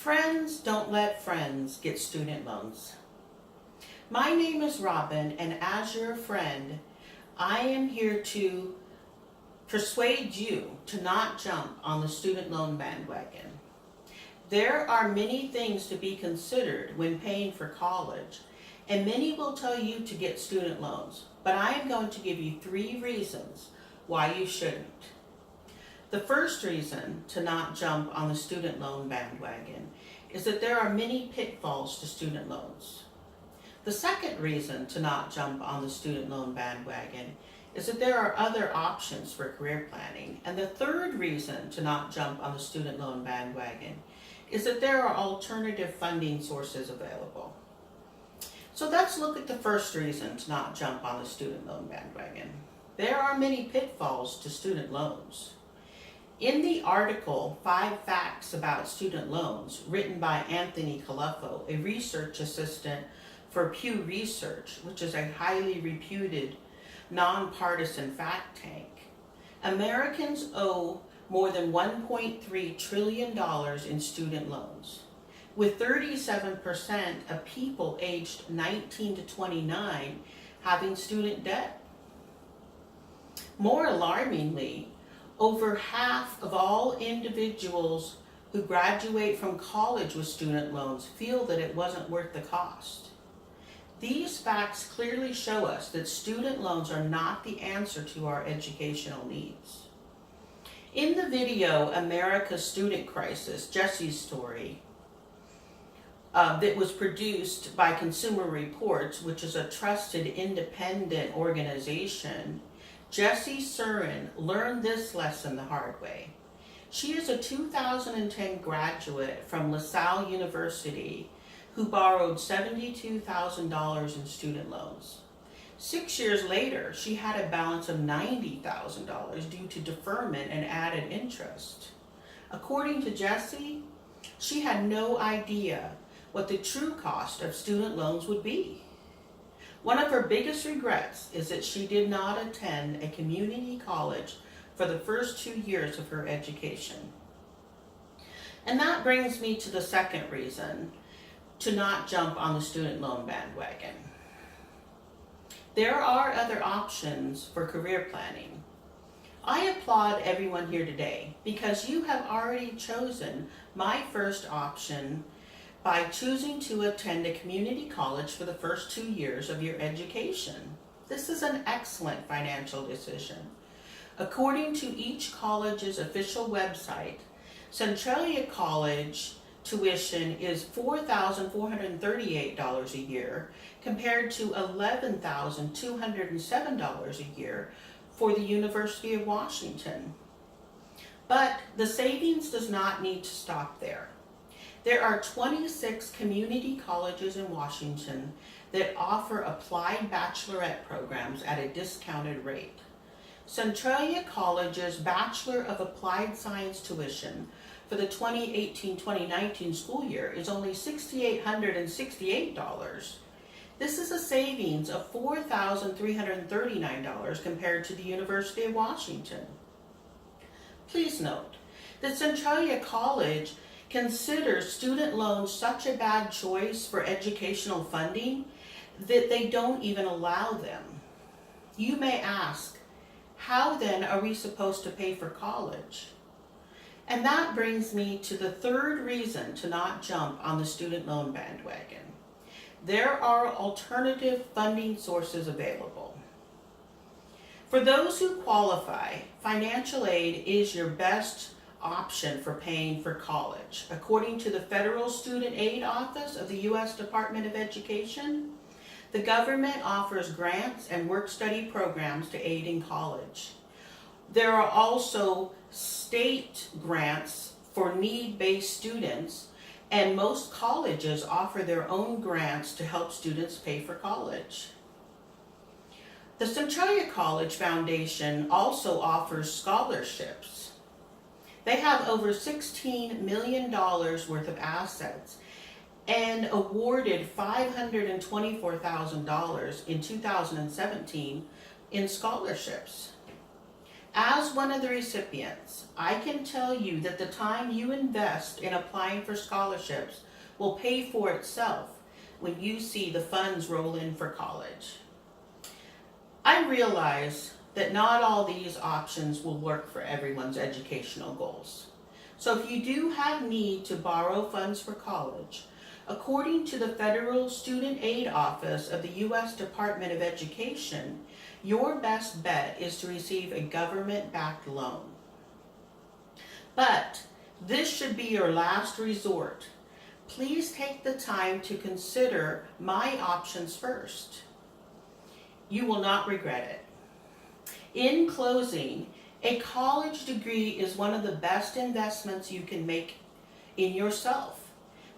Friends don't let friends get student loans. My name is Robin, and as your friend, I am here to persuade you to not jump on the student loan bandwagon. There are many things to be considered when paying for college, and many will tell you to get student loans, but I am going to give you 3 reasons why you shouldn't. The first reason to not jump on the student loan bandwagon is that there are many pitfalls to student loans. The second reason to not jump on the student loan bandwagon is that there are other options for career planning. And the third reason to not jump on the student loan bandwagon is that there are alternative funding sources available. So let's look at the first reason to not jump on the student loan bandwagon. There are many pitfalls to student loans. In the article, 5 Facts About Student Loans, written by Anthony Calafo, a research assistant for Pew Research, which is a highly reputed nonpartisan fact tank, Americans owe more than $1.3 trillion in student loans, with 37% of people aged 19 to 29 having student debt. More alarmingly, over half of all individuals who graduate from college with student loans feel that it wasn't worth the cost. These facts clearly show us that student loans are not the answer to our educational needs. In the video, America's Student Crisis, Jesse's story, that was produced by Consumer Reports, which is a trusted independent organization, Jessie Surin learned this lesson the hard way. She is a 2010 graduate from LaSalle University who borrowed $72,000 in student loans. 6 years later, she had a balance of $90,000 due to deferment and added interest. According to Jessie, she had no idea what the true cost of student loans would be. One of her biggest regrets is that she did not attend a community college for the first 2 years of her education. And that brings me to the second reason to not jump on the student loan bandwagon. There are other options for career planning. I applaud everyone here today because you have already chosen my first option by choosing to attend a community college for the first 2 years of your education. This is an excellent financial decision. According to each college's official website, Centralia College tuition is $4,438 a year compared to $11,207 a year for the University of Washington. But the savings does not need to stop there. There are 26 community colleges in Washington that offer applied bachelorette programs at a discounted rate. Centralia College's Bachelor of Applied Science tuition for the 2018-2019 school year is only $6,868. This is a savings of $4,339 compared to the University of Washington. Please note that Centralia College considers student loans such a bad choice for educational funding that they don't even allow them. You may ask, how then are we supposed to pay for college? And that brings me to the third reason to not jump on the student loan bandwagon. There are alternative funding sources available. For those who qualify, financial aid is your best option for paying for college. According to the Federal Student Aid Office of the U.S. Department of Education, the government offers grants and work-study programs to aid in college. There are also state grants for need-based students, and most colleges offer their own grants to help students pay for college. The Centralia College Foundation also offers scholarships. They have over $16 million worth of assets and awarded $524,000 in 2017 in scholarships. As one of the recipients, I can tell you that the time you invest in applying for scholarships will pay for itself when you see the funds roll in for college. I realize that not all these options will work for everyone's educational goals. So if you do have need to borrow funds for college, according to the Federal Student Aid Office of the U.S. Department of Education, your best bet is to receive a government-backed loan. But this should be your last resort. Please take the time to consider my options first. You will not regret it. In closing, a college degree is one of the best investments you can make in yourself.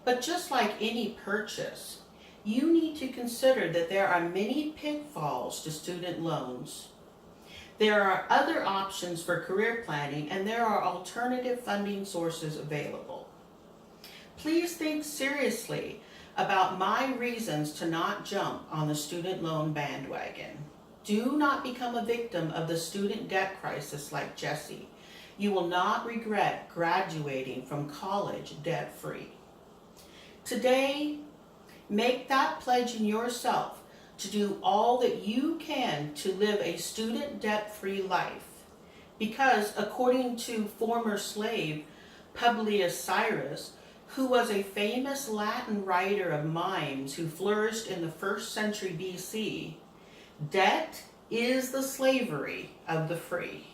But just like any purchase, you need to consider that there are many pitfalls to student loans. There are other options for career planning, and there are alternative funding sources available. Please think seriously about my reasons to not jump on the student loan bandwagon. Do not become a victim of the student debt crisis like Jesse. You will not regret graduating from college debt-free. Today, make that pledge in yourself to do all that you can to live a student debt-free life. Because according to former slave Publius Cyrus, who was a famous Latin writer of mimes who flourished in the 1st century BC, debt is the slavery of the free.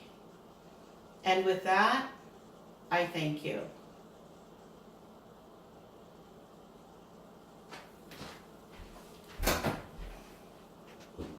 And with that, I thank you.